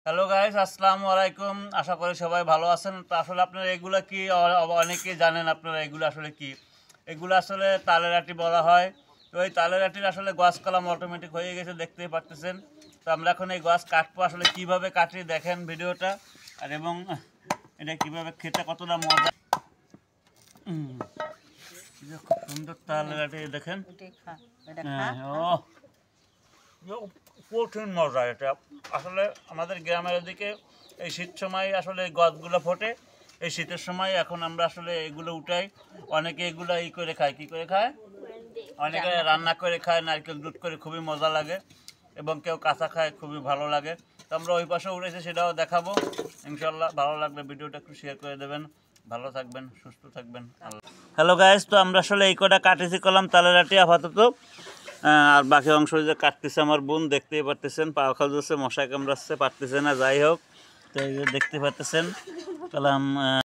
Hello guys, আসসালামু আলাইকুম। আশা করি সবাই ভালো আছেন। তো আসলে আপনারা এগুলা কি অনেকেই জানেন আপনারা এগুলো আসলে কি। এগুলো আসলে তালের আটি বলা হয়। তো এই তালের আটির আসলে গাছ কলম অটোমেটিক হয়ে গেছে, দেখতেই পারতেছেন। তো আমরা এখন এই গাছ কাটবো, আসলে কিভাবে কাটি দেখেন ভিডিওটা। আর এবং এটা কিভাবে খেতে কতটা মজা। খুব সুন্দর তালের আটি দেখেন। হ্যাঁ, কঠিন মজা এটা। আসলে আমাদের গ্রামের দিকে এই শীত সময় আসলে গাছগুলো ফোটে। এই শীতের সময় এখন আমরা আসলে এগুলো উঠাই। অনেকে এগুলো করে খায়, কী করে খায়, অনেকে রান্না করে খায়, নারকেল দুধ করে, খুবই মজা লাগে। এবং কেউ কাঁচা খায়, খুবই ভালো লাগে। তো আমরা ওই পাশে উঠেছি, সেটাও দেখাবো ইনশাল্লাহ। ভালো লাগলে ভিডিওটা একটু শেয়ার করে দেবেন। ভালো থাকবেন, সুস্থ থাকবেন। হ্যালো গাইস, তো আমরা আসলে এই কটা কাটিছি কলাম তালের আটি আপাতত। আর বাকি অংশ যে কাটতেছে আমার বোন, দেখতেই পারতেছেন। পাও খাল যাচ্ছে, মশা কামড়াচ্ছে, পারতেছে না। যাই হোক, তো এই যে দেখতে পারতেছেন কলাম